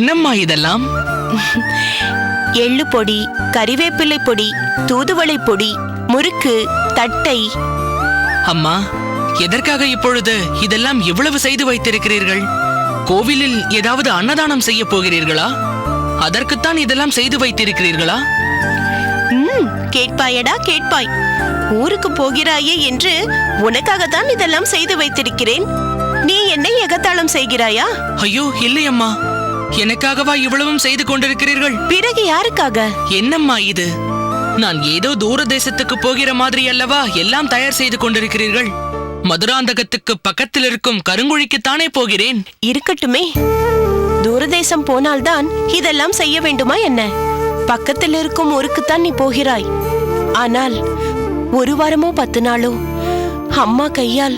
என்னம்மா இதெல்லாம்? எள்ளு பொடி, கறிவேப்பிலை பொடி, தூதுவளை பொடி, முறுக்கு, தட்டை. அம்மா, எதற்காக இப்பொழுது இதெல்லாம் இவ்வளவு செய்து வைத்திருக்கிறீர்கள்? கோவிலில் ஏதாவது அன்னதானம் செய்ய போகிறீர்களா? அதற்குத்தான் இதெல்லாம் செய்து வைத்திருக்கிறீர்களா? கேட்பாயடா கேட்பாய். ஊருக்கு போகிறாயே என்று உனக்காகத்தான் இதெல்லாம் செய்து வைத்திருக்கிறேன். நீ என்னை எகத்தாளம் செய்கிறாயா? ஐயோ இல்லையம்மா, எனக்காகவா இவ்வளவும் செய்து கொண்டிருக்கிறீர்கள்? பிறகு யாருக்காக? என்னம்மா இது? நான் ஏதோ தூர தேசத்துக்கு போகிற மாதிரி அல்லவா எல்லாம் தயார் செய்து கொண்டிருக்கிறீர்கள். மதுராந்தகத்துக்கு பக்கத்தில் இருக்கும் கருங்குழிக்குத்தானே போகிறேன். இருக்கட்டுமே, தூரதேசம் போனால்தான் இதெல்லாம் செய்ய வேண்டுமா என்ன? பக்கத்தில் இருக்கும் ஊருக்குத்தான் நீ போகிறாய். ஆனால் 1 வாரமோ 10 நாளோ அம்மா கையால்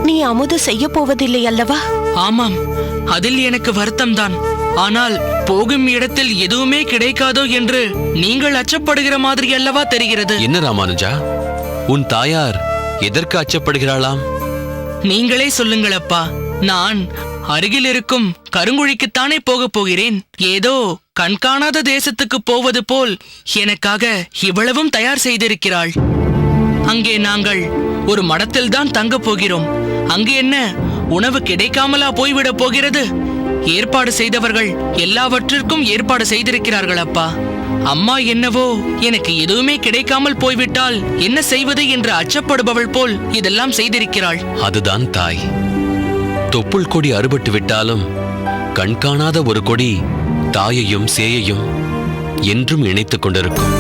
நீ அமுது செய்ய போவதில்லை அல்லவா? ஆமாம், அதில் எனக்கு வருத்தம்தான். ஆனால் போகும் இடத்தில் எதுவுமே கிடைக்காதோ என்று நீங்கள் அச்சப்படுகிற மாதிரி அல்லவா தெரிகிறது. என்ன ராமானுஜா, உன் தாயார் எதற்கு அச்சப்படுகிறாளாம்? நீங்களே சொல்லுங்களப்பா. நான் அருகில் இருக்கும் கருங்குழிக்குத்தானே போகப் போகிறேன். ஏதோ கண்காணாத தேசத்துக்கு போவது போல் எனக்காக இவ்வளவும் தயார் செய்திருக்கிறாள். அங்கே நாங்கள் ஒரு மடத்தில்தான் தங்கப் போகிறோம். அங்கு என்ன உணவு கிடைக்காமலா போய்விடப் போகிறது? ஏற்பாடு செய்தவர்கள் எல்லாவற்றிற்கும் ஏற்பாடு செய்திருக்கிறார்கள் அப்பா. அம்மா என்னவோ எனக்கு எதுவுமே கிடைக்காமல் போய்விட்டால் என்ன செய்வது என்று அச்சப்படுபவள் போல் இதெல்லாம் செய்திருக்கிறாள். அதுதான் தாய். தொப்புள் கொடி அறுபட்டு விட்டாலும் கண்காணாத ஒரு கொடி தாயையும் சேயையும் என்றும் இணைத்துக் கொண்டிருக்கும்.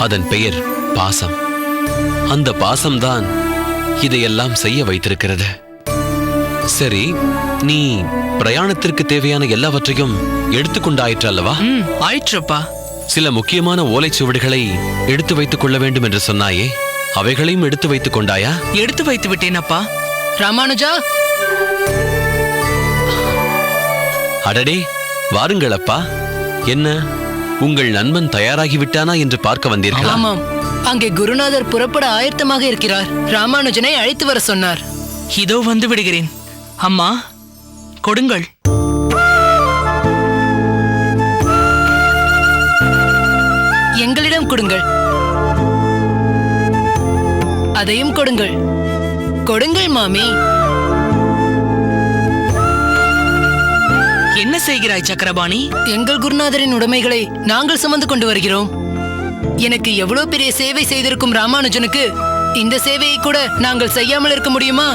அதன் பெயர் பாசம். அந்த பாசம்தான் இதையெல்லாம் செய்ய வைத்திருக்கிறது. சரி, நீ பிரயாணத்திற்கு தேவையான எல்லாவற்றையும் எடுத்துக்கொண்டாயிற்று அல்லவா? ஆயிற்றப்பா. சில முக்கியமான ஓலைச்சுவடிகளை எடுத்து வைத்துக் கொள்ள வேண்டும் என்று சொன்னாயே, அவைகளையும் எடுத்து வைத்துக் கொண்டாயா? எடுத்து வைத்து விட்டேன் அப்பா. ராமானுஜா, அடடே, வாருங்கள் அப்பா. என்ன, உங்கள் நண்பன் தயாராகிவிட்டானா என்று பார்க்க வந்தீர்களா? ஆமாம், அங்கே குருநாதர் புறப்பட ஆயத்தமாக இருக்கிறார். ராமானுஜனை அழைத்து வர சொன்னார். இதோ வந்து விடுகிறேன். அம்மா, கொடுங்கள். எங்களிடம் கொடுங்கள். அதையும் கொடுங்கள். கொடுங்கள் மாமி. என்ன செய்கிறாய் சக்கரபாணி? எங்கள் குருநாதரின் உடைமைகளை நாங்கள் சுமந்து கொண்டு வருகிறோம். எனக்கு எவ்வளவு பெரிய சேவை செய்திருக்கும் ராமானுஜனுக்கு இந்த சேவையை கூட நாங்கள் செய்யாமல் இருக்க முடியுமா?